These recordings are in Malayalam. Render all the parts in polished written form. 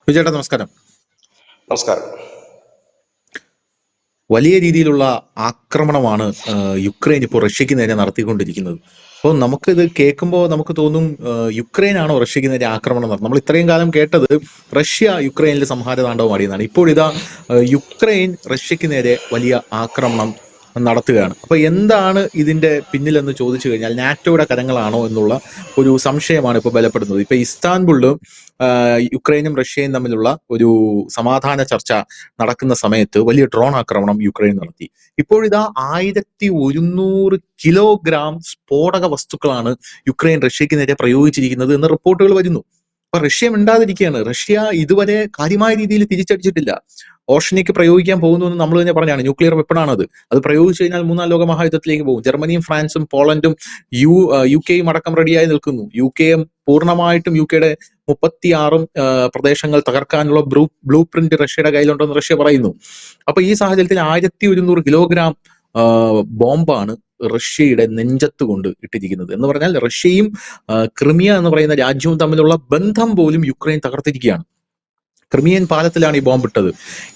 വിജയേട്ടാ നമസ്കാരം. നമസ്കാരം. വലിയ രീതിയിലുള്ള ആക്രമണമാണ് യുക്രൈൻ ഇപ്പോൾ റഷ്യക്ക് നേരെ നടത്തിക്കൊണ്ടിരിക്കുന്നത്. അപ്പോൾ നമുക്കിത് കേൾക്കുമ്പോൾ നമുക്ക് തോന്നും യുക്രൈനാണോ റഷ്യക്ക് നേരെ ആക്രമണം നടത്തുന്നത്? നമ്മൾ ഇത്രയും കാലം കേട്ടത് റഷ്യ യുക്രൈനിൽ സംഹാര താണ്ഡവം ആടിയെന്നാണ്. ഇപ്പോഴിതാ യുക്രൈൻ റഷ്യക്ക് നേരെ വലിയ ആക്രമണം നടത്തുകയാണ്. അപ്പൊ എന്താണ് ഇതിന്റെ പിന്നിലെന്ന് ചോദിച്ചു കഴിഞ്ഞാൽ നാറ്റോയുടെ കരങ്ങളാണോ എന്നുള്ള ഒരു സംശയമാണ് ഇപ്പോൾ ബലപ്പെടുന്നത്. ഇപ്പൊ ഇസ്താൻബുളിലും യുക്രൈനും റഷ്യയും തമ്മിലുള്ള ഒരു സമാധാന ചർച്ച നടക്കുന്ന സമയത്ത് വലിയ ഡ്രോൺ ആക്രമണം യുക്രൈൻ നടത്തി. ഇപ്പോഴിതാ 1100 കിലോഗ്രാം സ്ഫോടക വസ്തുക്കളാണ് യുക്രൈൻ റഷ്യക്ക് നേരെ പ്രയോഗിച്ചിരിക്കുന്നത് എന്ന് റിപ്പോർട്ടുകൾ വരുന്നു. അപ്പൊ റഷ്യ മിണ്ടാതിരിക്കുകയാണ്. റഷ്യ ഇതുവരെ കാര്യമായ രീതിയിൽ തിരിച്ചടിച്ചിട്ടില്ല. ഓഷനിക്ക് പ്രയോഗിക്കാൻ പോകുന്നു എന്ന് നമ്മൾ തന്നെ പറഞ്ഞാണ്. ന്യൂക്ലിയർ വെപ്പണാണത്. അത് പ്രയോഗിച്ചു കഴിഞ്ഞാൽ മൂന്നാം ലോക മഹായുദ്ധത്തിലേക്ക് പോകും. ജർമ്മനിയും ഫ്രാൻസും പോളണ്ടും യു കെയും അടക്കം റെഡിയായി നിൽക്കുന്നു. യു കെ പൂർണ്ണമായിട്ടും യു കെയുടെ 36 പ്രദേശങ്ങൾ തകർക്കാനുള്ള ബ്ലൂ പ്രിന്റ് റഷ്യയുടെ കയ്യിലുണ്ടെന്ന് റഷ്യ പറയുന്നു. അപ്പൊ ഈ സാഹചര്യത്തിൽ 1100 കിലോഗ്രാം ബോംബാണ് റഷ്യയുടെ നെഞ്ചത്ത് കൊണ്ട് ഇട്ടിരിക്കുന്നത്. എന്ന് പറഞ്ഞാൽ റഷ്യയും ക്രിമിയ എന്ന് പറയുന്ന രാജ്യവും തമ്മിലുള്ള ബന്ധം പോലും യുക്രൈൻ തകർത്തിരിക്കുകയാണ്. ക്രിമിയൻ പാലത്തിലാണ് ഈ ബോംബ് ഇട്ടത്.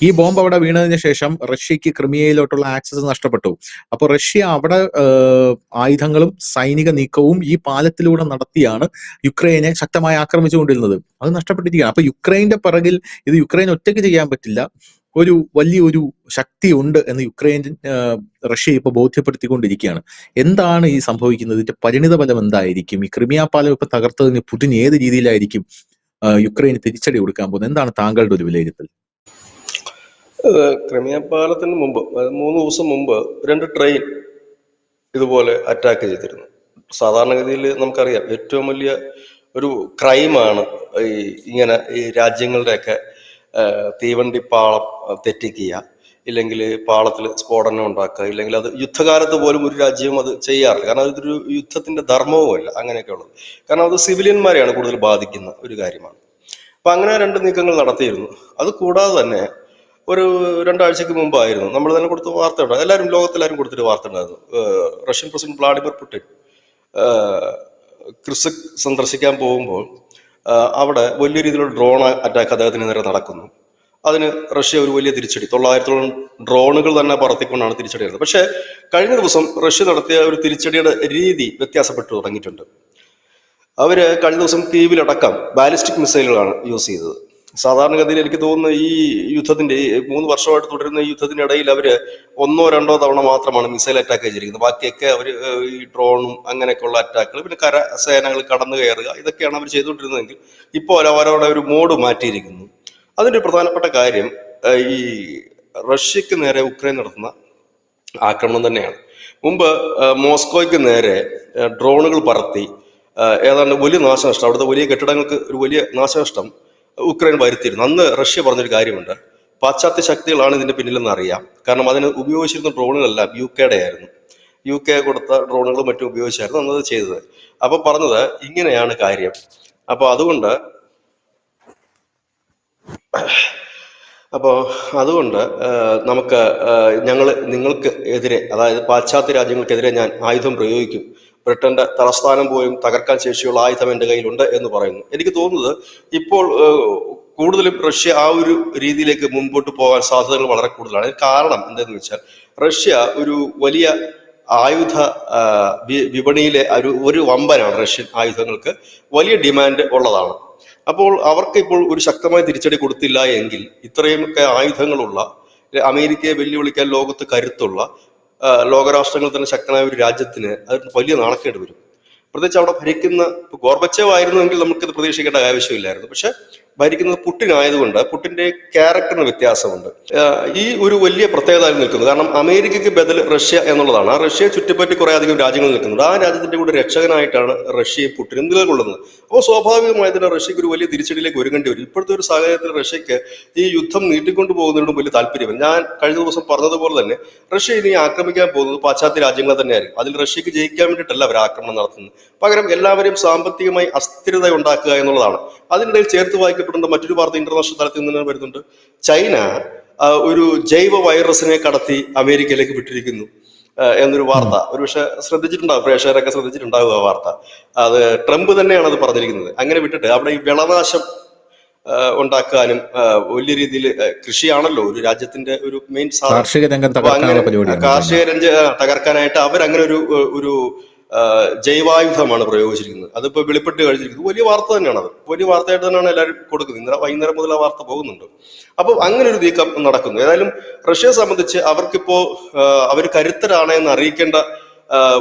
ഈ ബോംബ് അവിടെ വീണതിന് ശേഷം റഷ്യക്ക് ക്രിമിയയിലോട്ടുള്ള ആക്സസ് നഷ്ടപ്പെട്ടു. അപ്പോൾ റഷ്യ അവിടെ ആയുധങ്ങളും സൈനിക നീക്കവും ഈ പാലത്തിലൂടെ നടത്തിയാണ് യുക്രൈനെ ശക്തമായി ആക്രമിച്ചുകൊണ്ടിരുന്നത്. അത് നഷ്ടപ്പെട്ടിരിക്കുകയാണ്. അപ്പൊ യുക്രൈന്റെ പിറകിൽ ഇത് യുക്രൈൻ ഒറ്റയ്ക്ക് ചെയ്യാൻ പറ്റില്ല, ഒരു വലിയൊരു ശക്തി ഉണ്ട് എന്ന് യുക്രൈൻ റഷ്യ ഇപ്പൊ ബോധ്യപ്പെടുത്തിക്കൊണ്ടിരിക്കുകയാണ്. എന്താണ് ഈ സംഭവിക്കുന്നത്? ഇതിന്റെ പരിണിത ഫലം എന്തായിരിക്കും? ഈ ക്രിമിയ പാലം ഇപ്പൊ തകർത്തതിന് പുടിൻ ഏത് രീതിയിലായിരിക്കും യുക്രൈന് തിരിച്ചടി കൊടുക്കാൻ പോകുന്നത്? എന്താണ് താങ്കളുടെ ഒരു വിലയിരുത്തൽ? ക്രിമിയ പാലത്തിന് മുമ്പ് 3 ദിവസം മുമ്പ് 2 ട്രെയിൻ ഇതുപോലെ അറ്റാക്ക് ചെയ്തിരുന്നു. സാധാരണഗതിയിൽ നമുക്കറിയാം, ഏറ്റവും വലിയ ഒരു ക്രൈമാണ് ഇങ്ങനെ ഈ രാജ്യങ്ങളുടെയൊക്കെ തീവണ്ടി പാളം തെറ്റിക്കുക, ഇല്ലെങ്കിൽ പാളത്തിൽ സ്ഫോടനം ഉണ്ടാക്കുക, ഇല്ലെങ്കിൽ അത് യുദ്ധകാലത്ത് പോലും ഒരു രാജ്യവും അത് ചെയ്യാറില്ല. കാരണം അതൊരു യുദ്ധത്തിന്റെ ധർമ്മവുമല്ല അങ്ങനെയൊക്കെ ഉള്ളത്. കാരണം അത് സിവിലിയന്മാരെയാണ് കൂടുതൽ ബാധിക്കുന്ന ഒരു കാര്യമാണ്. അപ്പൊ അങ്ങനെ 2 നീക്കങ്ങൾ നടത്തിയിരുന്നു. അത് കൂടാതെ തന്നെ ഒരു 2 ആഴ്ചക്ക് മുമ്പായിരുന്നു നമ്മൾ തന്നെ കൊടുത്ത വാർത്ത ഉണ്ടായിരുന്നു, ലോകത്തെല്ലാവരും കൊടുത്തിട്ട് വാർത്ത ഉണ്ടായിരുന്നു. റഷ്യൻ പ്രസിഡന്റ് വ്ളാഡിമിർ പുടിൻ ക്രിസ്ക് സന്ദർശിക്കാൻ പോകുമ്പോൾ അവിടെ വലിയ രീതിയിലുള്ള ഡ്രോൺ അറ്റാക്ക് അദ്ദേഹത്തിന് നേരെ നടക്കുന്നു. അതിന് റഷ്യ ഒരു വലിയ തിരിച്ചടി, 900ഓളം ഡ്രോണുകൾ തന്നെ പറത്തിക്കൊണ്ടാണ് തിരിച്ചടി നടന്നത്. പക്ഷേ കഴിഞ്ഞ ദിവസം റഷ്യ നടത്തിയ ഒരു തിരിച്ചടിയുടെ രീതി വ്യത്യാസപ്പെട്ടു തുടങ്ങിയിട്ടുണ്ട്. അവര് കഴിഞ്ഞ ദിവസം കീവിലടക്കം ബാലിസ്റ്റിക് മിസൈലുകളാണ് യൂസ് ചെയ്തത്. സാധാരണഗതിയിൽ എനിക്ക് തോന്നുന്നു ഈ യുദ്ധത്തിന്റെ 3 വർഷമായിട്ട് തുടരുന്ന ഈ യുദ്ധത്തിന്റെ ഇടയിൽ അവര് 1-2 തവണ മാത്രമാണ് മിസൈൽ അറ്റാക്ക് ചെയ്തിരിക്കുന്നത്. ബാക്കിയൊക്കെ അവര് ഈ ഡ്രോണും അങ്ങനെയൊക്കെയുള്ള അറ്റാക്കുകൾ, പിന്നെ കരസേനകൾ കടന്നു കയറുക, ഇതൊക്കെയാണ് അവർ ചെയ്തുകൊണ്ടിരുന്നതെങ്കിൽ ഇപ്പോൾ അവരവരുടെ ഒരു മോഡ് മാറ്റിയിരിക്കുന്നു. അതിന്റെ ഒരു പ്രധാനപ്പെട്ട കാര്യം ഈ റഷ്യക്ക് നേരെ ഉക്രൈൻ നടത്തുന്ന ആക്രമണം തന്നെയാണ്. മുമ്പ് മോസ്കോയ്ക്ക് നേരെ ഡ്രോണുകൾ പറത്തി ഏതാണ്ട് വലിയ നാശനഷ്ടം, അവിടുത്തെ വലിയ കെട്ടിടങ്ങൾക്ക് ഒരു വലിയ നാശനഷ്ടം ഉക്രൈൻ വരുത്തിയിരുന്നു. അന്ന് റഷ്യ പറഞ്ഞൊരു കാര്യമുണ്ട്, പാശ്ചാത്യ ശക്തികളാണ് ഇതിന്റെ പിന്നിലെന്ന് അറിയാം. കാരണം അതിന് ഉപയോഗിച്ചിരുന്ന ഡ്രോണുകളെല്ലാം യു കെയുടെ ആയിരുന്നു. യു കെ കൊടുത്ത ഡ്രോണുകളും മറ്റും ഉപയോഗിച്ചായിരുന്നു അന്നത് ചെയ്തത്. അപ്പൊ പറഞ്ഞത് ഇങ്ങനെയാണ് കാര്യം. അപ്പൊ അതുകൊണ്ട് നമുക്ക് നിങ്ങൾക്ക് എതിരെ, അതായത് പാശ്ചാത്യ രാജ്യങ്ങൾക്കെതിരെ ഞാൻ ആയുധം പ്രയോഗിക്കും. ബ്രിട്ടന്റെ തലസ്ഥാനം പോലും തകർക്കാൻ ശേഷിയുള്ള ആയുധം എൻ്റെ കയ്യിലുണ്ട് എന്ന് പറയുന്നു. എനിക്ക് തോന്നുന്നത് ഇപ്പോൾ കൂടുതലും റഷ്യ ആ ഒരു രീതിയിലേക്ക് മുൻപോട്ട് പോകാൻ സാധ്യതകൾ വളരെ കൂടുതലാണ്. കാരണം എന്താണെന്ന് വെച്ചാൽ, റഷ്യ ഒരു വലിയ ആയുധ വിപണിയിലെ ഒരു വമ്പനാണ്. റഷ്യൻ ആയുധങ്ങൾക്ക് വലിയ ഡിമാൻഡ് ഉള്ളതാണ്. അപ്പോൾ അവർക്ക് ഇപ്പോൾ ഒരു ശക്തമായ തിരിച്ചടി കൊടുത്തില്ല എങ്കിൽ ഇത്രയുമൊക്കെ ആയുധങ്ങളുള്ള, അമേരിക്കയെ വെല്ലുവിളിക്കാൻ ലോകത്ത് കരുത്തുള്ള, ലോകരാഷ്ട്രങ്ങൾ തന്നെ ശക്തനായ ഒരു രാജ്യത്തിന് അത് വലിയ നാണക്കേട് വരും. പ്രത്യേകിച്ച് അവിടെ ഭരിക്കുന്ന ഗോർബച്ചേവ് ആയിരുന്നുവെങ്കിൽ നമുക്കിത് പ്രതീക്ഷിക്കേണ്ട ആവശ്യമില്ലായിരുന്നു. പക്ഷെ ഭരിക്കുന്നത് പുടിൻ ആയതുകൊണ്ട് പുടിന്റെ ക്യാരക്ടറിന് വ്യത്യാസമുണ്ട്. ഈ ഒരു വലിയ പ്രത്യേകത നിൽക്കുന്നത്, കാരണം അമേരിക്കയ്ക്ക് ബദൽ റഷ്യ എന്നുള്ളതാണ്. ആ റഷ്യയെ ചുറ്റിപ്പറ്റി കുറെ അധികം രാജ്യങ്ങൾ നിൽക്കുന്നുണ്ട്. ആ രാജ്യത്തിന്റെ കൂടെ രക്ഷകനായിട്ടാണ് റഷ്യയെ പുടിൻ നിലകൊള്ളുന്നത്. അപ്പോൾ സ്വാഭാവികമായി തന്നെ റഷ്യക്ക് ഒരു വലിയ തിരിച്ചടിയിലേക്ക് ഒരുങ്ങേണ്ടി വരും. ഇപ്പോഴത്തെ ഒരു സാഹചര്യത്തിൽ റഷ്യക്ക് ഈ യുദ്ധം നീട്ടിക്കൊണ്ടു പോകുന്നതിനോടും വലിയ താല്പര്യമില്ല. ഞാൻ കഴിഞ്ഞ ദിവസം പറഞ്ഞതുപോലെ തന്നെ റഷ്യ ഇനി ആക്രമിക്കാൻ പോകുന്നത് പാശ്ചാത്യ രാജ്യങ്ങൾ തന്നെയായിരിക്കും. അതിൽ റഷ്യക്ക് ജയിക്കാൻ വേണ്ടിയിട്ടല്ല അവർ ആക്രമണം നടത്തുന്നത്. പകരം എല്ലാവരെയും സാമ്പത്തികമായി അസ്ഥിരത ഉണ്ടാക്കുക എന്നുള്ളതാണ്. അതിനിടയിൽ ചേർത്ത് വായിക്കപ്പെടേണ്ട മറ്റൊരു വാർത്ത ഇന്റർനാഷണൽ തലത്തിൽ നിന്ന് വരുന്നുണ്ട്. ചൈന ഒരു ജൈവ വൈറസിനെ കടത്തി അമേരിക്കയിലേക്ക് വിട്ടിരിക്കുന്നു എന്നൊരു വാർത്ത. ഒരുപക്ഷെ ശ്രദ്ധിച്ചിട്ടുണ്ടാവും, പ്രേക്ഷകരൊക്കെ ശ്രദ്ധിച്ചിട്ടുണ്ടാവും ആ വാർത്ത. അത് ട്രംപ് തന്നെയാണ് അത് പറഞ്ഞിരിക്കുന്നത്. അങ്ങനെ വിട്ടിട്ട് അവിടെ ഈ വിളനാശം ഉണ്ടാക്കാനും വലിയ രീതിയിൽ കൃഷിയാണല്ലോ ഒരു രാജ്യത്തിന്റെ ഒരു മെയിൻ സാധനം. കാർഷിക രംഗം അപ്പൊ അങ്ങനെ തകർക്കാനുള്ള പരിപാടിയാണ് ചൈന. കാർഷിക തകർക്കാനായിട്ട് അവരങ്ങനെ ഒരു ജൈവായുധമാണ് പ്രയോഗിച്ചിരിക്കുന്നത്. അതിപ്പോ വെളിപ്പെട്ട് കഴിഞ്ഞിരിക്കുന്നത് വലിയ വാർത്ത തന്നെയാണ്. അത് വലിയ വാർത്തയായിട്ട് തന്നെയാണ് എല്ലാവരും കൊടുക്കുന്നത്. ഇന്നലെ വൈകുന്നേരം മുതൽ ആ വാർത്ത പോകുന്നുണ്ട്. അപ്പൊ അങ്ങനെ ഒരു നീക്കം നടക്കുന്നു. ഏതായാലും റഷ്യയെ സംബന്ധിച്ച് അവർക്കിപ്പോ അവർ കരുത്തരാണ് എന്ന് അറിയിക്കേണ്ട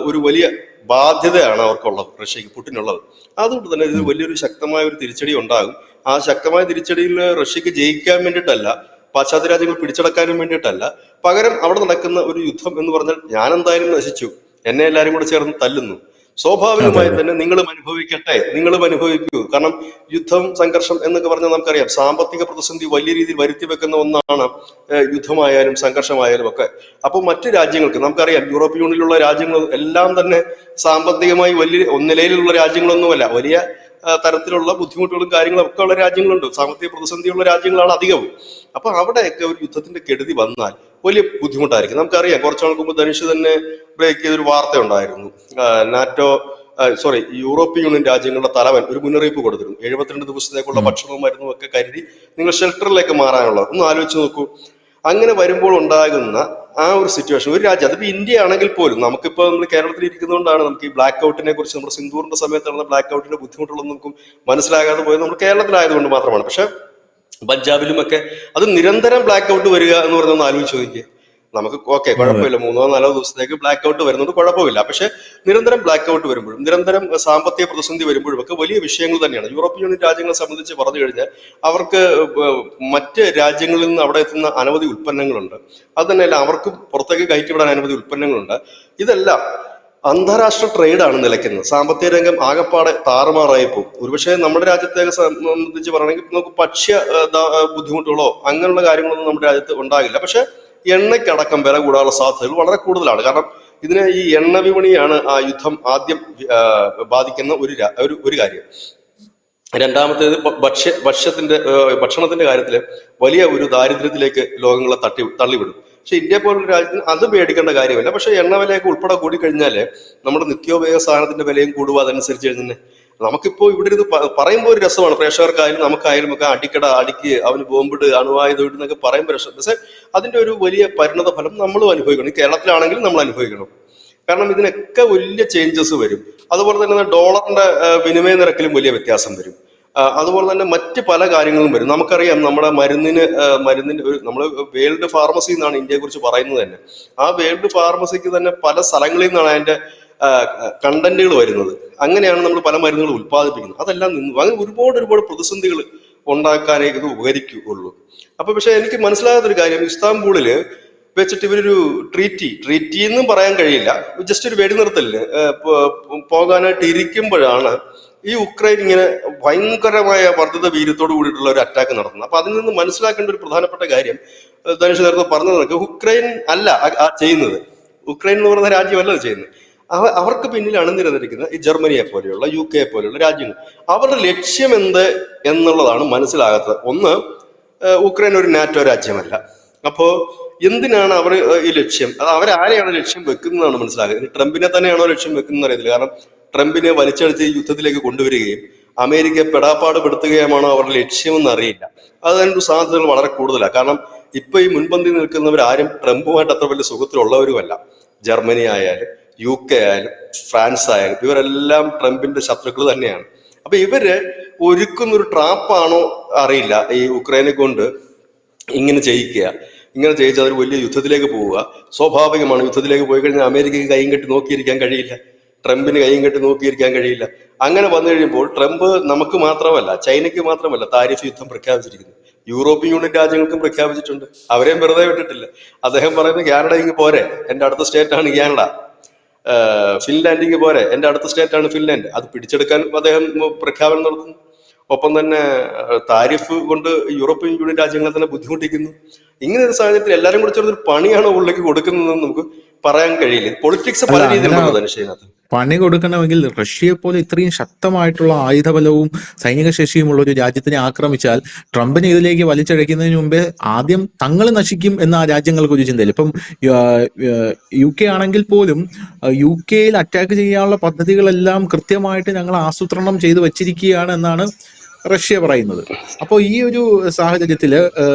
ഒരു വലിയ ബാധ്യതയാണ് അവർക്കുള്ളത്, റഷ്യക്ക്, പുടിനുള്ളത്. അതുകൊണ്ട് തന്നെ ഇത് വലിയൊരു ശക്തമായ ഒരു തിരിച്ചടി ഉണ്ടാകും. ആ ശക്തമായ തിരിച്ചടിയിൽ റഷ്യക്ക് ജയിക്കാൻ വേണ്ടിയിട്ടല്ല, പാശ്ചാത്യ രാജ്യങ്ങൾ പിടിച്ചടക്കാനും വേണ്ടിയിട്ടല്ല, പകരം അവിടെ നടക്കുന്ന ഒരു യുദ്ധം എന്ന് പറഞ്ഞാൽ ഞാൻ എന്തായാലും നശിച്ചു, എന്നെ എല്ലാവരും കൂടെ ചേർന്ന് തല്ലുന്നു, സ്വാഭാവികമായി തന്നെ നിങ്ങളും അനുഭവിക്കട്ടെ, നിങ്ങളും അനുഭവിക്കൂ. കാരണം യുദ്ധം, സംഘർഷം എന്നൊക്കെ പറഞ്ഞാൽ നമുക്കറിയാം സാമ്പത്തിക പ്രതിസന്ധി വലിയ രീതിയിൽ വരുത്തി വെക്കുന്ന ഒന്നാണ് യുദ്ധമായാലും സംഘർഷമായാലും ഒക്കെ. അപ്പോൾ മറ്റു രാജ്യങ്ങൾക്ക് നമുക്കറിയാം, യൂറോപ്യൻ യൂണിയനിലുള്ള രാജ്യങ്ങൾ എല്ലാം തന്നെ സാമ്പത്തികമായി വലിയ ഒന്നിലയിലുള്ള രാജ്യങ്ങളൊന്നുമല്ല, വലിയ തരത്തിലുള്ള ബുദ്ധിമുട്ടുകളും കാര്യങ്ങളും ഒക്കെ ഉള്ള രാജ്യങ്ങളുണ്ട്, സാമ്പത്തിക പ്രതിസന്ധിയുള്ള രാജ്യങ്ങളാണ് അധികവും. അപ്പൊ അവിടെയൊക്കെ ഒരു യുദ്ധത്തിന്റെ കെടുതി വന്നാൽ വലിയ ബുദ്ധിമുട്ടായിരിക്കും. നമുക്കറിയാം കുറച്ചു നാൾക്ക് മുമ്പ് ധനുഷ് തന്നെ ബ്രേക്ക് ചെയ്തൊരു വാർത്ത ഉണ്ടായിരുന്നു. നാറ്റോ യൂറോപ്യൻ യൂണിയൻ രാജ്യങ്ങളുടെ തലവൻ ഒരു മുന്നറിയിപ്പ് കൊടുത്തിരുന്നു. 72 ദിവസത്തേക്കുള്ള ഭക്ഷണവും മരുന്നും ഒക്കെ കരുതി നിങ്ങൾ ഷെൽട്ടറിലേക്ക് മാറാനുള്ളത്. ഒന്ന് ആലോചിച്ച് നോക്കൂ. അങ്ങനെ വരുമ്പോൾ ഉണ്ടാകുന്ന ആ ഒരു സിറ്റുവേഷൻ, ഒരു രാജ്യം, അതിപ്പോ ഇന്ത്യ ആണെങ്കിൽ പോലും, നമുക്കിപ്പോ നമ്മൾ കേരളത്തിൽ ഇരിക്കുന്നതുകൊണ്ടാണ് നമുക്ക് ഈ ബ്ലാക്ക് ഔട്ടിനെ കുറിച്ച്, നമ്മുടെ സിന്ദൂറിന്റെ സമയത്ത് നടന്ന ബ്ലാക്ക് ഔട്ടിന്റെ ബുദ്ധിമുട്ടുകളൊന്നും നമുക്ക് മനസ്സിലാകാതെ പോയത് നമ്മൾ കേരളത്തിലായതുകൊണ്ട് മാത്രമാണ്. പക്ഷെ പഞ്ചാബിലുമൊക്കെ അത് നിരന്തരം ബ്ലാക്ക് ഔട്ട് വരിക എന്ന് പറഞ്ഞൊന്ന് ആലോചിച്ച് നോക്കിയേ. നമുക്ക് ഓക്കെ, കുഴപ്പമില്ല, 3-4 ദിവസത്തേക്ക് ബ്ലാക്ക് ഔട്ട് വരുന്നത് കുഴപ്പമില്ല. പക്ഷെ നിരന്തരം ബ്ലാക്ക് ഔട്ട് വരുമ്പോഴും നിരന്തരം സാമ്പത്തിക പ്രതിസന്ധി വരുമ്പോഴും ഒക്കെ വലിയ വിഷയങ്ങൾ തന്നെയാണ്. യൂറോപ്യൻ യൂണിയൻ രാജ്യങ്ങളെ സംബന്ധിച്ച് പറഞ്ഞു കഴിഞ്ഞാൽ അവർക്ക് മറ്റ് രാജ്യങ്ങളിൽ നിന്ന് അവിടെ എത്തുന്ന അനവധി ഉൽപ്പന്നങ്ങളുണ്ട്. അത് തന്നെയല്ല, അവർക്ക് പുറത്തേക്ക് കയറ്റിവിടാൻ അനവധി ഉൽപ്പന്നങ്ങളുണ്ട്. ഇതെല്ലാം അന്താരാഷ്ട്ര ട്രേഡാണ് നിലയ്ക്കുന്നത്. സാമ്പത്തിക രംഗം ആകെപ്പാടെ താറുമാറായി പോകും. ഒരുപക്ഷെ നമ്മുടെ രാജ്യത്തെ സംബന്ധിച്ച് പറയണമെങ്കിൽ നമുക്ക് ബുദ്ധിമുട്ടുകളോ അങ്ങനെയുള്ള കാര്യങ്ങളൊന്നും നമ്മുടെ രാജ്യത്ത് ഉണ്ടാകില്ല. പക്ഷെ എണ്ണയ്ക്കടക്കം വില കൂടാനുള്ള സാധ്യതകൾ വളരെ കൂടുതലാണ്. കാരണം ഇതിന് ഈ എണ്ണ വിപണിയാണ് ആ യുദ്ധം ആദ്യം ബാധിക്കുന്ന ഒരു കാര്യം. രണ്ടാമത്തേത് ഭക്ഷണത്തിന്റെ കാര്യത്തിൽ വലിയ ഒരു ദാരിദ്ര്യത്തിലേക്ക് ലോകങ്ങളെ തള്ളിവിടും. പക്ഷെ ഇന്ത്യ പോലുള്ള രാജ്യത്തിന് അത് പേടിക്കേണ്ട കാര്യമില്ല. പക്ഷെ എണ്ണ വിലയൊക്കെ ഉൾപ്പെടെ കൂടിക്കഴിഞ്ഞാല് നമ്മുടെ നിത്യോപയോഗ സാധനത്തിന്റെ വിലയും കൂടുക. അതനുസരിച്ച് തന്നെ നമുക്കിപ്പോ ഇവിടെ ഇത് പറയുമ്പോൾ ഒരു രസമാണ്, പ്രേക്ഷകർക്കായാലും നമുക്കായാലും ഒക്കെ. അടിക്ക്, അവന് ബോംബിട്, അണുവായുധം ഇടുന്നൊക്കെ പറയുമ്പോൾ രസം. പക്ഷെ അതിന്റെ ഒരു വലിയ പരിണത ഫലം നമ്മളും അനുഭവിക്കണം. കേരളത്തിലാണെങ്കിലും നമ്മൾ അനുഭവിക്കണം. കാരണം ഇതിനൊക്കെ വലിയ ചേഞ്ചസ് വരും. അതുപോലെ തന്നെ ഡോളറിന്റെ വിനിമയ നിരക്കിലും വലിയ വ്യത്യാസം വരും. അതുപോലെ തന്നെ മറ്റ് പല കാര്യങ്ങളും വരും. നമുക്കറിയാം നമ്മുടെ മരുന്നിന് നമ്മൾ വേൾഡ് ഫാർമസി എന്നാണ് ഇന്ത്യയെ കുറിച്ച് പറയുന്നത് തന്നെ. ആ വേൾഡ് ഫാർമസിക്ക് തന്നെ പല സ്ഥലങ്ങളിൽ നിന്നാണ് അതിന്റെ കണ്ടന്റുകൾ വരുന്നത്. അങ്ങനെയാണ് നമ്മൾ പല മരുന്നുകൾ ഉത്പാദിപ്പിക്കുന്നത്. അതെല്ലാം അങ്ങനെ ഒരുപാട് പ്രതിസന്ധികൾ ഉണ്ടാക്കാനേ ഇത് ഉപകരിക്കുകയുള്ളൂ. അപ്പൊ പക്ഷെ എനിക്ക് മനസ്സിലാകാത്തൊരു കാര്യം, ഇസ്താംബൂളില് വെച്ചിട്ട് ഇവരൊരു ട്രീറ്റി എന്നും പറയാൻ കഴിയില്ല, ജസ്റ്റ് ഒരു വെടിനിർത്തലിന് പോകാനായിട്ട് ഇരിക്കുമ്പോഴാണ് ഈ ഉക്രൈൻ ഇങ്ങനെ ഭയങ്കരമായ വർദ്ധിത വീര്യത്തോട് കൂടിയിട്ടുള്ള ഒരു അറ്റാക്ക് നടത്തുന്നത്. അപ്പൊ അതിൽ നിന്ന് മനസ്സിലാക്കേണ്ട ഒരു പ്രധാനപ്പെട്ട കാര്യം, ധനുഷ് നേരത്തെ പറഞ്ഞത്, ഉക്രൈൻ അല്ല ചെയ്യുന്നത്, ഉക്രൈൻ എന്ന് പറയുന്ന രാജ്യമല്ല അത് ചെയ്യുന്നത്. അവർക്ക് പിന്നിൽ അണിനിരന്നിരിക്കുന്ന ഈ ജർമ്മനിയെ പോലെയുള്ള, UK പോലെയുള്ള രാജ്യങ്ങൾ. അവരുടെ ലക്ഷ്യം എന്ത് എന്നുള്ളതാണ് മനസ്സിലാകാത്തത്. ഒന്ന്, ഉക്രൈൻ ഒരു നാറ്റോ രാജ്യമല്ല. അപ്പോ എന്തിനാണ് അവർ ഈ ലക്ഷ്യം, അത് അവരാരെയാണ് ലക്ഷ്യം വെക്കുന്നതാണ് മനസ്സിലാകുന്നത്. ട്രംപിനെ തന്നെയാണോ ലക്ഷ്യം വെക്കുന്നത് അറിയത്തില്ല. കാരണം ട്രംപിനെ വലിച്ചടിച്ച് ഈ യുദ്ധത്തിലേക്ക് കൊണ്ടുവരികയും അമേരിക്കയെ പെടാപ്പാട് പെടുത്തുകയുമാണോ അവരുടെ ലക്ഷ്യമെന്ന് അറിയില്ല. അതിനൊരു സാധ്യതകൾ വളരെ കൂടുതലാണ്. കാരണം ഇപ്പൊ ഈ മുൻപന്തി നിൽക്കുന്നവരാരും ട്രംപുമായിട്ട് അത്ര വലിയ സുഖത്തിലുള്ളവരുമല്ല. ജർമ്മനി ആയാലും UK ആയാലും ഫ്രാൻസ് ആയാലും ഇവരെല്ലാം ട്രംപിന്റെ ശത്രുക്കൾ തന്നെയാണ്. അപ്പൊ ഇവര് ഒരുക്കുന്നൊരു ട്രാപ്പാണോ അറിയില്ല, ഈ ഉക്രൈനെ കൊണ്ട് ഇങ്ങനെ ചെയ്യിച്ച് അതൊരു വലിയ യുദ്ധത്തിലേക്ക് പോവുക. സ്വാഭാവികമാണ്, യുദ്ധത്തിലേക്ക് പോയി കഴിഞ്ഞാൽ അമേരിക്കയ്ക്ക് കൈയും കെട്ടി നോക്കിയിരിക്കാൻ കഴിയില്ല, ട്രംപിന് കൈയും കെട്ടി നോക്കിയിരിക്കാൻ കഴിയില്ല. അങ്ങനെ വന്നു കഴിയുമ്പോൾ ട്രംപ് നമുക്ക് മാത്രമല്ല, ചൈനയ്ക്ക് മാത്രമല്ല താരിഫ് യുദ്ധം പ്രഖ്യാപിച്ചിരിക്കുന്നു. യൂറോപ്യൻ യൂണിയൻ രാജ്യങ്ങൾക്കും പ്രഖ്യാപിച്ചിട്ടുണ്ട്. അവരെയും വെറുതെ വിട്ടിട്ടില്ല. അദ്ദേഹം പറയുന്നത് കാനഡ ഇങ്ങ് പോരെ, എന്റെ അടുത്ത സ്റ്റേറ്റ് ആണ് കാനഡ. ഫിൻലാൻഡ് ഇങ്ങ് പോരെ, എന്റെ അടുത്ത സ്റ്റേറ്റ് ആണ് ഫിൻലാൻഡ്. അത് പിടിച്ചെടുക്കാൻ അദ്ദേഹം പ്രഖ്യാപനം നടത്തുന്നു. ഒപ്പം തന്നെ താരിഫ് കൊണ്ട് യൂറോപ്യൻ യൂണിയൻ രാജ്യങ്ങളെ തന്നെ ബുദ്ധിമുട്ടിക്കുന്നു. ഇങ്ങനെ ഒരു സാഹചര്യത്തിൽ എല്ലാവരും കൂടെ ചേർന്നൊരു പണിയാണ് ഉള്ളിലേക്ക് കൊടുക്കുന്നതെന്ന് നമുക്ക് പറയാൻ കഴിയില്ല. പൊളിറ്റിക്സ് പല രീതിയിലുണ്ടല്ലോ ധനുഷേനകത്ത്. പണി കൊടുക്കണമെങ്കിൽ റഷ്യയെ പോലെ ഇത്രയും ശക്തമായിട്ടുള്ള ആയുധബലവും സൈനിക ശേഷിയുമുള്ള ഒരു രാജ്യത്തിനെ ആക്രമിച്ചാൽ ട്രംപിനെ ഇതിലേക്ക് വലിച്ചഴക്കുന്നതിന് മുമ്പേ ആദ്യം തങ്ങൾ നശിക്കും എന്ന ആ രാജ്യങ്ങൾക്ക് ഒരു ചിന്തയില്ല. ഇപ്പം UK ആണെങ്കിൽ പോലും UK-യിൽ അറ്റാക്ക് ചെയ്യാനുള്ള പദ്ധതികളെല്ലാം കൃത്യമായിട്ട് ഞങ്ങൾ ആസൂത്രണം ചെയ്ത് വെച്ചിരിക്കുകയാണ് എന്നാണ് റഷ്യ പറയുന്നത്. അപ്പോൾ ഈ ഒരു സാഹചര്യത്തിൽ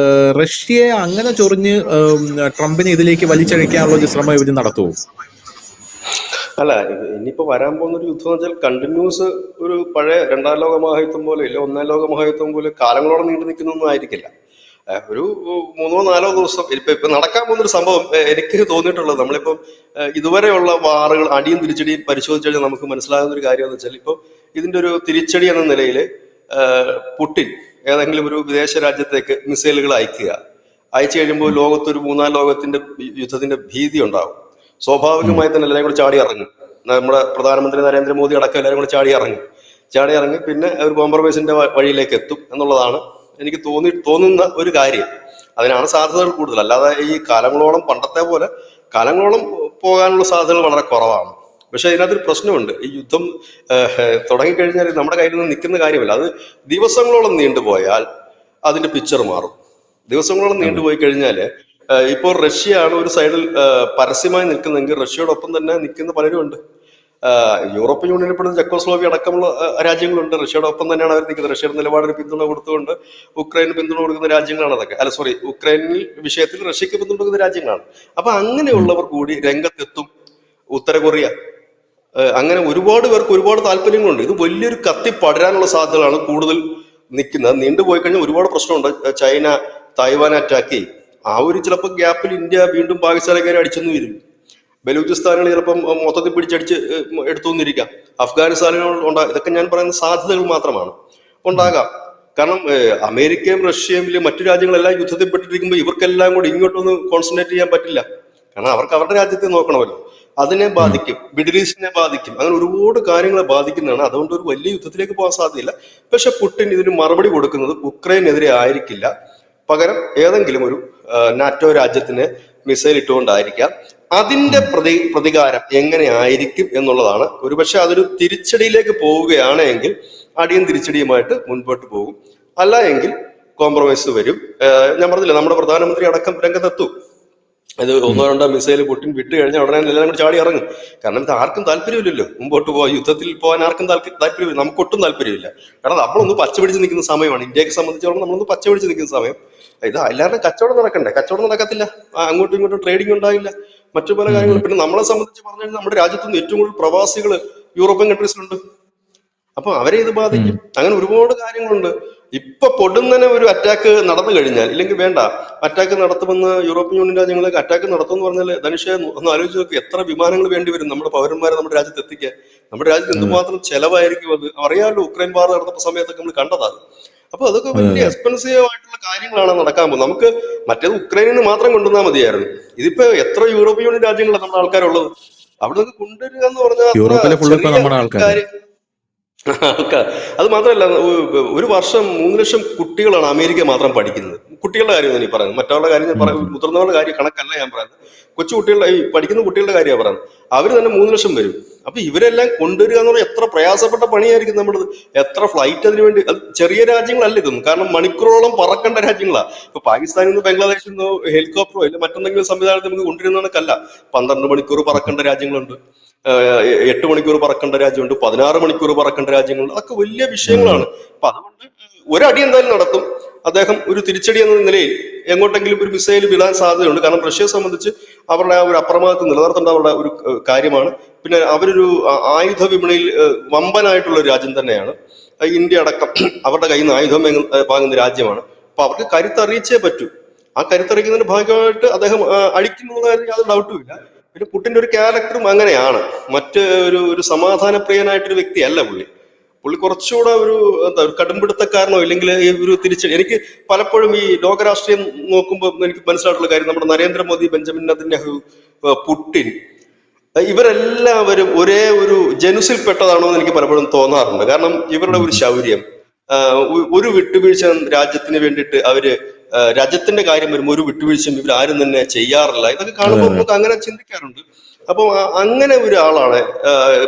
റഷ്യയെ അങ്ങനെ ചൊറിഞ്ഞ് ട്രംപിനെ ഇതിലേക്ക് വലിച്ചഴിക്കാനുള്ള ഒരു ശ്രമം ഇവർ നടത്തുമോ? അല്ല, ഇനിയിപ്പോ വരാൻ പോകുന്ന ഒരു യുദ്ധം എന്ന് വെച്ചാൽ കണ്ടിന്യൂസ് ഒരു പഴയ രണ്ടാം ലോക മഹായുദ്ധം പോലെ ഇല്ല ഒന്നാം ലോക മഹായുദ്ധം പോലെ കാലങ്ങളോളം നീണ്ടു നിൽക്കുന്നൊന്നും ആയിരിക്കില്ല. ഒരു 3-4 ദിവസം ഇപ്പൊ നടക്കാൻ പോകുന്നൊരു സംഭവം എനിക്ക് തോന്നിയിട്ടുള്ളത്, നമ്മളിപ്പോ ഇതുവരെയുള്ള വാറുകൾ അടിയും തിരിച്ചടിയും പരിശോധിച്ചു കഴിഞ്ഞാൽ നമുക്ക് മനസ്സിലാകുന്ന ഒരു കാര്യം എന്ന് വെച്ചാൽ, ഇപ്പൊ ഇതിന്റെ ഒരു തിരിച്ചടി എന്ന നിലയിൽ പുടിൻ ഏതെങ്കിലും ഒരു വിദേശ രാജ്യത്തേക്ക് മിസൈലുകൾ അയക്കുക, അയച്ചു കഴിയുമ്പോൾ ലോകത്തൊരു 3-4 ലോകത്തിന്റെ യുദ്ധത്തിന്റെ ഭീതി ഉണ്ടാവും. സ്വാഭാവികമായി തന്നെ എല്ലാവരും കൂടെ ചാടി ഇറങ്ങും. നമ്മുടെ പ്രധാനമന്ത്രി നരേന്ദ്രമോദി അടക്കം എല്ലാവരും കൂടെ ചാടി ഇറങ്ങി പിന്നെ ഒരു കോംപ്രമൈസിന്റെ വഴിയിലേക്ക് എത്തും എന്നുള്ളതാണ് എനിക്ക് തോന്നുന്ന ഒരു കാര്യം. അതിനാണ് സാധ്യതകൾ കൂടുതൽ. അല്ലാതെ ഈ കാലങ്ങളോളം പണ്ടത്തെ പോലെ കാലങ്ങളോളം പോകാനുള്ള സാധ്യതകൾ വളരെ കുറവാണ്. പക്ഷെ ഇതിനകത്തൊരു പ്രശ്നമുണ്ട്. ഈ യുദ്ധം തുടങ്ങിക്കഴിഞ്ഞാൽ നമ്മുടെ കയ്യിൽ നിന്ന് നിൽക്കുന്ന കാര്യമല്ല. അത് ദിവസങ്ങളോളം നീണ്ടുപോയാൽ അതിന്റെ പിക്ചർ മാറും. ദിവസങ്ങളോളം നീണ്ടുപോയി കഴിഞ്ഞാൽ ഇപ്പോൾ റഷ്യയാണ് ഒരു സൈഡിൽ പരസ്യമായി നിൽക്കുന്നതെങ്കിൽ റഷ്യയോടൊപ്പം തന്നെ നിൽക്കുന്ന പലരും ഉണ്ട്. യൂറോപ്യൻ യൂണിയനിൽ പെടുന്ന ചെക്കോസ്ലോവിയ അടക്കമുള്ള രാജ്യങ്ങളുണ്ട്. റഷ്യയുടെ ഒപ്പം തന്നെയാണ് അവർ നിൽക്കുന്നത്. റഷ്യയുടെ നിലപാടിന് പിന്തുണ കൊടുത്തുകൊണ്ട് ഉക്രൈന് പിന്തുണ കൊടുക്കുന്ന രാജ്യങ്ങളാണ് അതൊക്കെ. ഉക്രൈനിൽ വിഷയത്തിൽ റഷ്യക്ക് പിന്തുണ കൊടുക്കുന്ന രാജ്യങ്ങളാണ്. അപ്പൊ അങ്ങനെയുള്ളവർ കൂടി രംഗത്തെത്തും. ഉത്തര കൊറിയ, അങ്ങനെ ഒരുപാട് പേർക്ക് ഒരുപാട് താല്പര്യങ്ങളുണ്ട്. ഇത് വലിയൊരു കത്തി പടരാനുള്ള സാധ്യതകളാണ് കൂടുതൽ നിൽക്കുന്നത്. നീണ്ടുപോയി കഴിഞ്ഞാൽ ഒരുപാട് പ്രശ്നമുണ്ട്. ചൈന തായ്വാനെ അറ്റാക്ക് ചെയ്യും. ആ ഒരു ചിലപ്പോൾ ഗ്യാപ്പിൽ ഇന്ത്യ വീണ്ടും പാകിസ്ഥാനെ കയറി അടിച്ചെന്ന് വരും. ബലൂചിസ്ഥാനുകൾ ചിലപ്പം മൊത്തത്തിൽ പിടിച്ചടിച്ച് എടുത്തുവന്നിരിക്കാം. അഫ്ഗാനിസ്ഥാനുകൾ ഇതൊക്കെ ഞാൻ പറയുന്ന സാധ്യതകൾ മാത്രമാണ് ഉണ്ടാകാം. കാരണം അമേരിക്കയും റഷ്യയും മറ്റു രാജ്യങ്ങളെല്ലാം യുദ്ധത്തിൽ പെട്ടിരിക്കുമ്പോൾ ഇവർക്കെല്ലാം കൂടി ഇങ്ങോട്ടൊന്ന് കോൺസെൻട്രേറ്റ് ചെയ്യാൻ പറ്റില്ല. കാരണം അവർക്ക് അവരുടെ രാജ്യത്തെ നോക്കണമല്ലോ. അതിനെ ബാധിക്കും, മിഡിൽ ഈസ്റ്റിനെ ബാധിക്കും, അങ്ങനെ ഒരുപാട് കാര്യങ്ങളെ ബാധിക്കുന്നതാണ്. അതുകൊണ്ട് ഒരു വലിയ യുദ്ധത്തിലേക്ക് പോകാൻ സാധ്യതയില്ല. പക്ഷെ പുടിൻ ഇതിന് മറുപടി കൊടുക്കുന്നത് ഉക്രൈനെതിരെ ആയിരിക്കില്ല. പകരം ഏതെങ്കിലും ഒരു നാറ്റോ രാജ്യത്തിന് മിസൈൽ ഇട്ടുകൊണ്ടായിരിക്കാം. അതിന്റെ പ്രതികാരം എങ്ങനെ ആയിരിക്കും എന്നുള്ളതാണ്. ഒരുപക്ഷെ അതൊരു തിരിച്ചടിയിലേക്ക് പോവുകയാണെങ്കിൽ അടിയും തിരിച്ചടിയുമായിട്ട് മുൻപോട്ട് പോകും. അല്ല എങ്കിൽ കോംപ്രമൈസ് വരും. ഞാൻ പറഞ്ഞില്ല, നമ്മുടെ പ്രധാനമന്ത്രി അടക്കം രംഗത്തെത്തും. അത് 1-2 മിസൈൽ പുടിൻ വിട്ട് കഴിഞ്ഞാൽ ഉടനെ എല്ലാവരും കൂടി ചാടി ഇറങ്ങും. കാരണം ഇത് ആർക്കും താല്പര്യമില്ലല്ലോ, മുമ്പോട്ട് പോകാൻ, യുദ്ധത്തിൽ പോകാൻ ആർക്കും താല്പര്യമില്ല. നമുക്കൊട്ടും താല്പര്യമില്ല. കാരണം നമ്മളൊന്ന് പച്ച പിടിച്ച് നിൽക്കുന്ന സമയമാണ്. ഇന്ത്യയെ സംബന്ധിച്ചോളം നമ്മളൊന്ന് പച്ച പിടിച്ച് നിൽക്കുന്ന സമയം. ഇത് എല്ലാവരും കച്ചവടം നടക്കണ്ടേ? കച്ചവടം നടക്കത്തില്ല. അങ്ങോട്ടും ഇങ്ങോട്ടും ട്രേഡിംഗ് ഉണ്ടാവില്ല, മറ്റു പല കാര്യങ്ങളും. പിന്നെ നമ്മളെ സംബന്ധിച്ച് പറഞ്ഞു കഴിഞ്ഞാൽ നമ്മുടെ രാജ്യത്തുനിന്ന് ഏറ്റവും കൂടുതൽ പ്രവാസികൾ യൂറോപ്യൻ കൺട്രീസിലുണ്ട്. അപ്പൊ അവരെ ഇത് ബാധിക്കും. അങ്ങനെ ഒരുപാട് കാര്യങ്ങളുണ്ട്. ഇപ്പൊ പൊടുന്നനെ ഒരു അറ്റാക്ക് നടന്നു കഴിഞ്ഞാൽ, ഇല്ലെങ്കിൽ വേണ്ട, അറ്റാക്ക് നടത്തുമെന്ന് യൂറോപ്യൻ യൂണിയൻ രാജ്യങ്ങളൊക്കെ അറ്റാക്ക് നടത്തുമെന്ന് പറഞ്ഞാൽ ധനുഷ് ഒന്ന് ആലോചിച്ച് നോക്കി, എത്ര വിമാനങ്ങൾ വേണ്ടി വരും നമ്മുടെ പൗരന്മാരെ നമ്മുടെ രാജ്യത്ത് എത്തിക്കാൻ. നമ്മുടെ രാജ്യത്ത് എന്തുമാത്രം ചെലവായിരിക്കും അത്. അറിയാമല്ലോ, ഉക്രൈൻ വാർ നടന്നപ്പോൾ സമയത്തൊക്കെ നമ്മൾ കണ്ടതാണ്. അപ്പൊ അതൊക്കെ വലിയ എക്സ്പെൻസീവ് ആയിട്ടുള്ള കാര്യങ്ങളാണ് നടക്കാൻ പോകുന്നത്. നമുക്ക് മറ്റേത് ഉക്രൈനിൽ നിന്ന് മാത്രം കൊണ്ടുവന്നാൽ മതിയായിരുന്നു. ഇതിപ്പോ എത്ര യൂറോപ്യൻ യൂണിയൻ രാജ്യങ്ങളാണ് നമ്മുടെ ആൾക്കാരുള്ളത്. അവിടെ നിന്ന് കൊണ്ടുവരിക എന്ന് പറഞ്ഞാൽ അത്ര ചെറിയ കാര്യം. അത് മാത്രമല്ല, ഒരു വർഷം 3 ലക്ഷം കുട്ടികളാണ് അമേരിക്ക മാത്രം പഠിക്കുന്നത്. കുട്ടികളുടെ കാര്യമാണ് ഞാൻ പറയുന്നത്, മറ്റുള്ള കാര്യം ഞാൻ പറയുന്നത്, മുതിർന്നവരുടെ കാര്യം കണക്കല്ല ഞാൻ പറയുന്നത്. കൊച്ചു കുട്ടികളുടെ, ഈ പഠിക്കുന്ന കുട്ടികളുടെ കാര്യമാണ് പറയുന്നത്. അവർ തന്നെ 3 ലക്ഷം വരും. അപ്പൊ ഇവരെല്ലാം കൊണ്ടുവരിക എന്ന് പറഞ്ഞാൽ എത്ര പ്രയാസപ്പെട്ട പണിയായിരിക്കും നമ്മുടേത്. എത്ര ഫ്ലൈറ്റ് അതിനു വേണ്ടി. അത് ചെറിയ രാജ്യങ്ങളല്ല ഇതൊന്നും. കാരണം മണിക്കൂറോളം പറക്കേണ്ട രാജ്യങ്ങളാണ്. ഇപ്പൊ പാകിസ്ഥാനിൽ നിന്ന് ബംഗ്ലാദേശിൽ നിന്ന് ഹെലികോപ്റ്ററോ ഇല്ല മറ്റെന്തെങ്കിലും സംവിധാനത്തിൽ നമുക്ക് കൊണ്ടുവരുന്നതൊക്കെയല്ല. 12 മണിക്കൂർ പറക്കേണ്ട രാജ്യങ്ങളുണ്ട്, 8 മണിക്കൂർ പറക്കേണ്ട രാജ്യമുണ്ട്, 16 മണിക്കൂർ പറക്കേണ്ട രാജ്യങ്ങളുണ്ട്. അതൊക്കെ വലിയ വിഷയങ്ങളാണ്. അപ്പൊ അതുകൊണ്ട് ഒരടി എന്തായാലും നടത്തും. അദ്ദേഹം ഒരു തിരിച്ചടി എന്ന നിലയിൽ എങ്ങോട്ടെങ്കിലും ഒരു മിസൈൽ വിടാൻ സാധ്യതയുണ്ട്. കാരണം റഷ്യയെ സംബന്ധിച്ച് അവരുടെ ആ ഒരു അപ്രമാദത്വം നിലനിർത്തേണ്ട അവരുടെ ഒരു കാര്യമാണ്. പിന്നെ അവരൊരു ആയുധ വിപണിയിൽ വമ്പനായിട്ടുള്ള ഒരു രാജ്യം തന്നെയാണ്. ഇന്ത്യ അടക്കം അവരുടെ കയ്യിൽ നിന്ന് ആയുധം വാങ്ങുന്ന രാജ്യമാണ്. അപ്പൊ അവർക്ക് കരുത്തറിയിച്ചേ പറ്റൂ. ആ കരുത്തറിയിക്കുന്നതിന്റെ ഭാഗമായിട്ട് അദ്ദേഹം അടിക്കുന്നുള്ള കാര്യം യാതൊരു ഡൗട്ടും ഇല്ല. പിന്നെ പുടിന്റെ ഒരു ക്യാരക്ടറും അങ്ങനെയാണ്. മറ്റ് ഒരു സമാധാനപ്രിയനായിട്ടൊരു വ്യക്തിയല്ല പുള്ളി. കുറച്ചുകൂടെ ഒരു കടുംപിടുത്തക്കാരനോ ഇല്ലെങ്കിൽ ഈ ഒരു തിരിച്ചടി. എനിക്ക് പലപ്പോഴും ഈ ലോകരാഷ്ട്രീയം നോക്കുമ്പോൾ എനിക്ക് മനസ്സിലായിട്ടുള്ള കാര്യം, നമ്മുടെ നരേന്ദ്രമോദി, ബെഞ്ചമിൻ നെതന്യാഹു, പുടിൻ, ഇവരെല്ലാവരും ഒരേ ഒരു ജനുസിൽ പെട്ടതാണോ എന്ന് എനിക്ക് പലപ്പോഴും തോന്നാറുണ്ട്. കാരണം ഇവരുടെ ഒരു ശൗര്യം, ഒരു വിട്ടുവീഴ്ച രാജ്യത്തിന് വേണ്ടിയിട്ട് അവര്, രാജ്യത്തിന്റെ കാര്യം വരുമ്പോൾ ഒരു വിട്ടുവീഴ്ചയും ഇവർ ആരും തന്നെ ചെയ്യാറില്ല. ഇതൊക്കെ കാണുമ്പോൾ നമുക്ക് അങ്ങനെ ചിന്തിക്കാറുണ്ട്. അപ്പൊ അങ്ങനെ ഒരാളാണ്.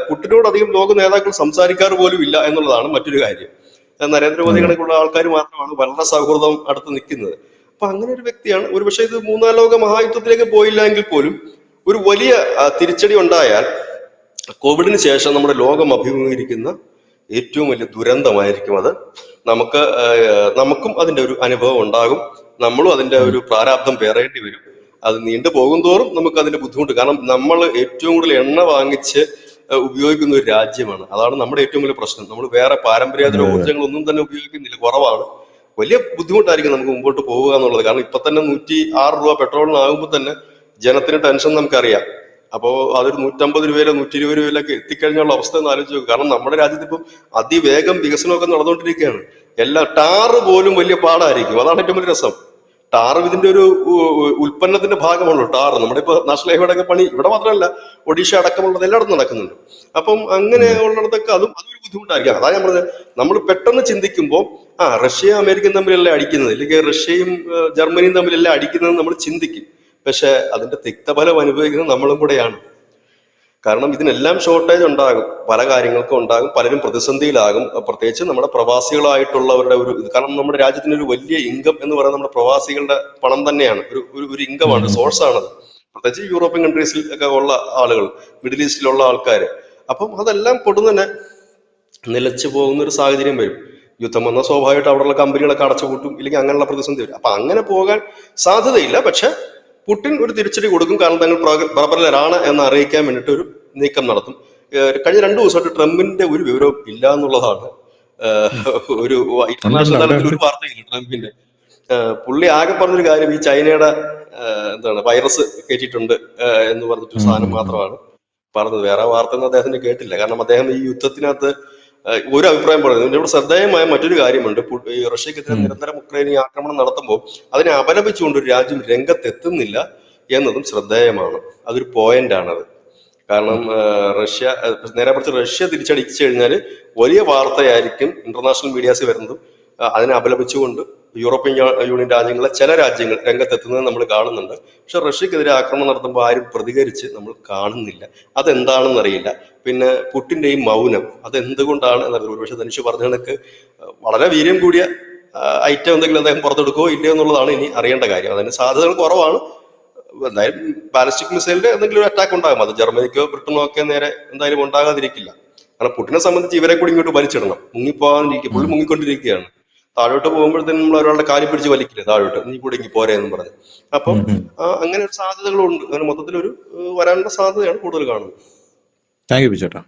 പുടിനോട് അധികം ലോക നേതാക്കൾ സംസാരിക്കാറ് പോലും ഇല്ല എന്നുള്ളതാണ് മറ്റൊരു കാര്യം. നരേന്ദ്രമോദി കണക്കുള്ള ആൾക്കാർ മാത്രമാണ് വളരെ സൗഹൃദം അടുത്ത് നിൽക്കുന്നത്. അപ്പൊ അങ്ങനെ ഒരു വ്യക്തിയാണ്. ഒരുപക്ഷെ ഇത് 3-ാം ലോക മഹായുദ്ധത്തിലേക്ക് പോയില്ല എങ്കിൽ പോലും ഒരു വലിയ തിരിച്ചടി ഉണ്ടായാൽ കോവിഡിന് ശേഷം നമ്മുടെ ലോകം അഭിമുഖീകരിക്കുന്ന ഏറ്റവും വലിയ ദുരന്തമായിരിക്കും അത്. നമുക്കും അതിന്റെ ഒരു അനുഭവം ഉണ്ടാകും. നമ്മളും അതിന്റെ ഉം. ഒരു പ്രാരാബ്ദം പേറേണ്ടി വരും. അത് നീണ്ടു പോകും തോറും നമുക്ക് അതിന്റെ ബുദ്ധിമുട്ട്. കാരണം നമ്മൾ ഏറ്റവും കൂടുതൽ എണ്ണ വാങ്ങിച്ച് ഉപയോഗിക്കുന്ന ഒരു രാജ്യമാണ്. അതാണ് നമ്മുടെ ഏറ്റവും വലിയ പ്രശ്നം. നമ്മൾ വേറെ പാരമ്പര്യേതര അതെ അതെ. ഊർജ്ജങ്ങളൊന്നും തന്നെ ഉപയോഗിക്കുന്നില്ല, കുറവാണ്. വലിയ ബുദ്ധിമുട്ടായിരിക്കും നമുക്ക് മുമ്പോട്ട് പോവുക എന്നുള്ളത്. കാരണം ഇപ്പൊ തന്നെ 106 രൂപ പെട്രോളിനാകുമ്പോൾ തന്നെ ജനത്തിന് ടെൻഷൻ നമുക്കറിയാം. അപ്പോ അതൊരു 150 രൂപയിലോ 120 രൂപയിലൊക്കെ എത്തിക്കഴിഞ്ഞുള്ള അവസ്ഥ ഒന്ന് ആലോചിച്ച് നോക്കുക. കാരണം നമ്മുടെ രാജ്യത്ത് ഇപ്പം അതിവേഗം വികസനമൊക്കെ നടന്നുകൊണ്ടിരിക്കുകയാണ്. എല്ലാ ടാറ് പോലും വലിയ പാടായിരിക്കും. അതാണ് ഏറ്റവും വലിയ രസം. ടാറും ഇതിന്റെ ഒരു ഉൽപ്പന്നത്തിന്റെ ഭാഗമാണല്ലോ ടാറ്. നമ്മുടെ ഇപ്പൊ നാഷണൽ ഹൈവേയുടെ ഒക്കെ പണി ഇവിടെ മാത്രമല്ല, ഒഡീഷ അടക്കമുള്ളത് എല്ലായിടത്തും നടക്കുന്നുണ്ട്. അപ്പം അങ്ങനെ അതെ. ഉള്ളിടത്തൊക്കെ അതൊരു ബുദ്ധിമുട്ടായിരിക്കും. അതാ ഞാൻ പറഞ്ഞത്, നമ്മൾ പെട്ടെന്ന് ചിന്തിക്കുമ്പോൾ റഷ്യയും അമേരിക്കയും തമ്മിലല്ലേ അടിക്കുന്നത്, അല്ലെങ്കിൽ റഷ്യയും ജർമ്മനിയും തമ്മിലല്ലേ അടിക്കുന്നത് നമ്മൾ ചിന്തിക്കും. പക്ഷെ അതിന്റെ തിക്തഫലം അനുഭവിക്കുന്നത് നമ്മളും കൂടെയാണ്. കാരണം ഇതിനെല്ലാം ഷോർട്ടേജ് ഉണ്ടാകും, പല കാര്യങ്ങൾക്കും ഉണ്ടാകും, പലരും പ്രതിസന്ധിയിലാകും. പ്രത്യേകിച്ച് നമ്മുടെ പ്രവാസികളായിട്ടുള്ളവരുടെ ഒരു ഇത്. കാരണം നമ്മുടെ രാജ്യത്തിന് ഒരു വലിയ ഇൻകം എന്ന് പറയുന്നത് നമ്മുടെ പ്രവാസികളുടെ പണം തന്നെയാണ്. ഒരു ഉം ഇൻകമാണ്, ഉം ഉം. സോഴ്സാണത്. പ്രത്യേകിച്ച് യൂറോപ്യൻ കൺട്രീസിൽ ഒക്കെ ഉള്ള ആളുകൾ, മിഡിൽ ഈസ്റ്റിലുള്ള ആൾക്കാർ. അപ്പം അതെല്ലാം പൊടുന്നനെ നിലച്ചു പോകുന്ന ഒരു സാഹചര്യം വരും. യുദ്ധം വന്നാൽ സ്വാഭാവികമായിട്ട് അവിടെയുള്ള കമ്പനികളൊക്കെ അടച്ചുപൂട്ടും, ഇല്ലെങ്കിൽ അങ്ങനെയുള്ള പ്രതിസന്ധി വരും. അപ്പൊ അങ്ങനെ പോകാൻ സാധ്യതയില്ല. പക്ഷെ പുടിൻ ഒരു തിരിച്ചടി കൊടുക്കും. കാരണം തങ്ങൾ പ്രബലരാണ് എന്ന് അറിയിക്കാൻ വേണ്ടിയിട്ട് ഒരു നീക്കം നടത്തും. കഴിഞ്ഞ 2 ദിവസമായിട്ട് ട്രംപിന്റെ ഒരു വിവരവും ഇല്ല എന്നുള്ളതാണ്. ഉം. ഒരു ഉണ്ടുണ്ട്, ഇന്റർനാഷണൽ അവിടെ തലത്തിൽ ഉണ്ട്. ഒരു വാർത്തയില്ല ട്രംപിന്റെ. പുള്ളി ആകെ പറഞ്ഞൊരു കാര്യം ഈ ചൈനയുടെ എന്താണ് വൈറസ് കയറ്റിയിട്ടുണ്ട് എന്ന് പറഞ്ഞിട്ടൊരു ഉം സാധനം ഉം ഉം. മാത്രമാണ് പറഞ്ഞത്. വേറെ വാർത്തയൊന്നും അദ്ദേഹത്തിന് കേട്ടില്ല. കാരണം അദ്ദേഹം ഈ യുദ്ധത്തിനകത്ത് ഒരു അഭിപ്രായം പറയുന്നത്. ഇവിടെ ശ്രദ്ധേയമായ മറ്റൊരു കാര്യമുണ്ട്. ഈ റഷ്യക്കെതിരെ ഉം. നിരന്തരം ഉക്രൈനിൽ ആക്രമണം നടത്തുമ്പോൾ അതിനെ അപലപിച്ചുകൊണ്ട് ഒരു രാജ്യം രംഗത്തെത്തുന്നില്ല എന്നതും ശ്രദ്ധേയമാണ്. അതൊരു പോയിന്റാണത്. കാരണം റഷ്യ നേരെ മറിച്ച് റഷ്യ തിരിച്ചടിച്ചു കഴിഞ്ഞാൽ വലിയ വാർത്തയായിരിക്കും ഇന്റർനാഷണൽ മീഡിയാസിൽ വരുന്നതും. അതിനെ അപലപിച്ചുകൊണ്ട് യൂറോപ്യൻ യൂണിയൻ രാജ്യങ്ങളെ ചില രാജ്യങ്ങൾ രംഗത്തെത്തുന്നത് നമ്മൾ കാണുന്നുണ്ട്. പക്ഷെ റഷ്യക്കെതിരെ ആക്രമണം നടത്തുമ്പോൾ ആരും പ്രതികരിച്ച് നമ്മൾ കാണുന്നില്ല. അതെന്താണെന്ന് അറിയില്ല. പിന്നെ പുടിന്റെ ഈ മൗനം അതെന്തുകൊണ്ടാണ് എന്നറിയില്ല. ഒരുപക്ഷെ ധനുഷ് പറഞ്ഞ കണക്ക് വളരെ വീര്യം കൂടിയ ഐറ്റം എന്തെങ്കിലും അദ്ദേഹം പുറത്തെടുക്കുകയോ ഇല്ലയോ എന്നുള്ളതാണ് ഇനി അറിയേണ്ട കാര്യം. അതിന് സാധ്യതകൾ കുറവാണ്. എന്തായാലും ബാലിസ്റ്റിക് മിസൈലിന്റെ എന്തെങ്കിലും ഒരു അറ്റാക്ക് ഉണ്ടാകും. അത് ജർമ്മനിക്കോ ബ്രിട്ടനോ ഒക്കെ നേരെ എന്തായാലും ഉണ്ടാകാതിരിക്കില്ല. കാരണം പുടിനെ സംബന്ധിച്ച് ഇവരെ കൂടി ഇങ്ങോട്ട് വലിച്ചിടണം. മുങ്ങിപ്പോകാതിരിക്കുക. പുള്ളി ഉം. മുങ്ങിക്കൊണ്ടിരിക്കുകയാണ്. താഴോട്ട് പോകുമ്പോഴത്തേനും നമ്മൾ ഒരാളുടെ കാലി പിടിച്ച് വലിക്കില്ലേ താഴോട്ട്, നീ കൂടെ ഇങ്ങി പോരെ എന്ന് പറഞ്ഞു. അപ്പം ഉം ഉം. അങ്ങനെ ഒരു സാധ്യതകളുണ്ട്. അങ്ങനെ മൊത്തത്തിലൊരു വരാനുള്ള സാധ്യതയാണ് കൂടുതൽ കാണുന്നത്. Thank you ബിച്ചേട്ടാ.